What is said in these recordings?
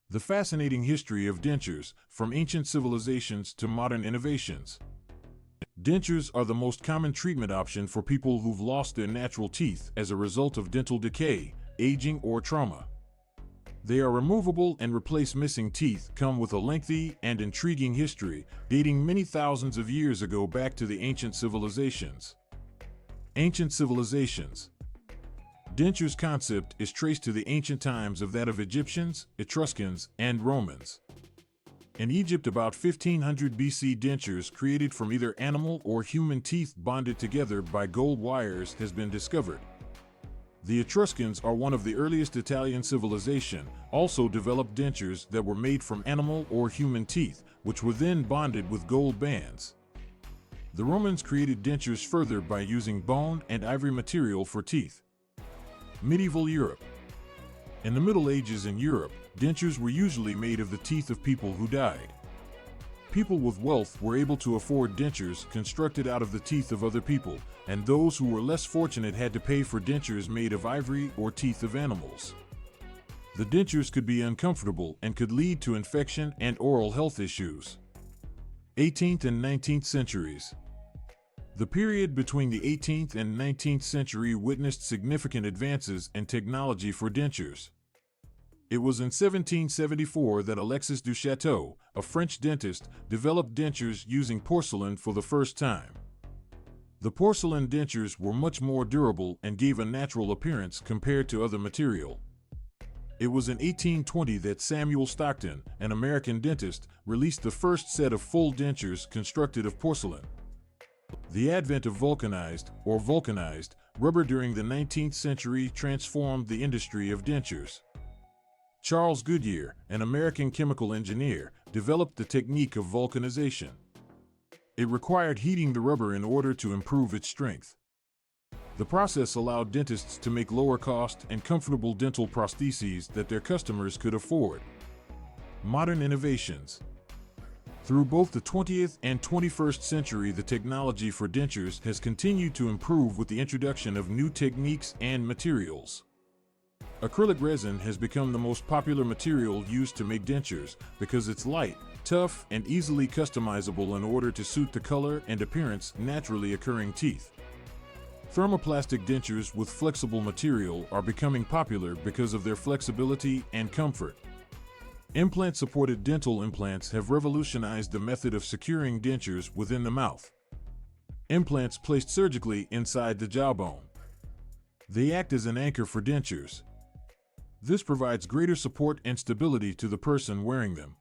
The fascinating history of dentures, from ancient civilizations to modern innovations. Dentures are the most common treatment option for people who've lost their natural teeth as a result of dental decay, aging, or trauma. They are removable and replace missing teeth, come with a lengthy and intriguing history, dating many thousands of years ago back to the ancient civilizations. Ancient civilizations. Dentures concept is traced to the ancient times of that of Egyptians, Etruscans, and Romans. In Egypt, about 1500 BC, dentures created from either animal or human teeth bonded together by gold wires has been discovered. The Etruscans are one of the earliest Italian civilization, also developed dentures that were made from animal or human teeth, which were then bonded with gold bands. The Romans created dentures further by using bone and ivory material for teeth. Medieval Europe. In the Middle Ages in Europe, dentures were usually made of the teeth of people who died. People with wealth were able to afford dentures constructed out of the teeth of other people, and those who were less fortunate had to pay for dentures made of ivory or teeth of animals. The dentures could be uncomfortable and could lead to infection and oral health issues. 18th and 19th centuries. The period between the 18th and 19th century witnessed significant advances in technology for dentures. It was in 1774 that Alexis du Château, a French dentist, developed dentures using porcelain for the first time. The porcelain dentures were much more durable and gave a natural appearance compared to other material. It was in 1820 that Samuel Stockton, an American dentist, released the first set of full dentures constructed of porcelain. The advent of vulcanized rubber during the 19th century transformed the industry of dentures. Charles Goodyear, an American chemical engineer, developed the technique of vulcanization. It required heating the rubber in order to improve its strength. The process allowed dentists to make lower-cost and comfortable dental prostheses that their customers could afford. Modern innovations. Through both the 20th and 21st century, the technology for dentures has continued to improve with the introduction of new techniques and materials. Acrylic resin has become the most popular material used to make dentures because it's light, tough, and easily customizable in order to suit the color and appearance naturally occurring teeth. Thermoplastic dentures with flexible material are becoming popular because of their flexibility and comfort. Implant-supported dental implants have revolutionized the method of securing dentures within the mouth. Implants placed surgically inside the jawbone. They act as an anchor for dentures. This provides greater support and stability to the person wearing them.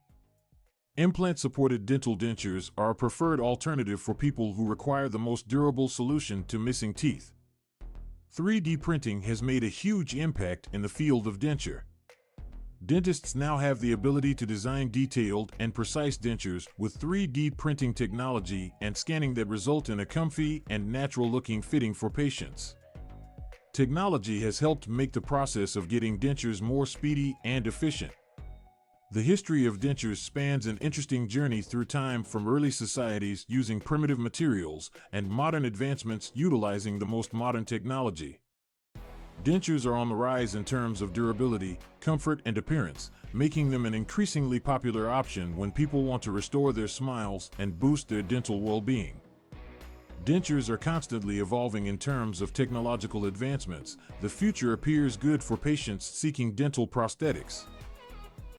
Implant-supported dental dentures are a preferred alternative for people who require the most durable solution to missing teeth. 3D printing has made a huge impact in the field of denture. Dentists now have the ability to design detailed and precise dentures with 3D printing technology and scanning that result in a comfy and natural-looking fitting for patients. Technology has helped make the process of getting dentures more speedy and efficient. The history of dentures spans an interesting journey through time, from early societies using primitive materials and modern advancements utilizing the most modern technology. Dentures are on the rise in terms of durability, comfort, and appearance, making them an increasingly popular option when people want to restore their smiles and boost their dental well-being. Dentures are constantly evolving in terms of technological advancements. The future appears good for patients seeking dental prosthetics.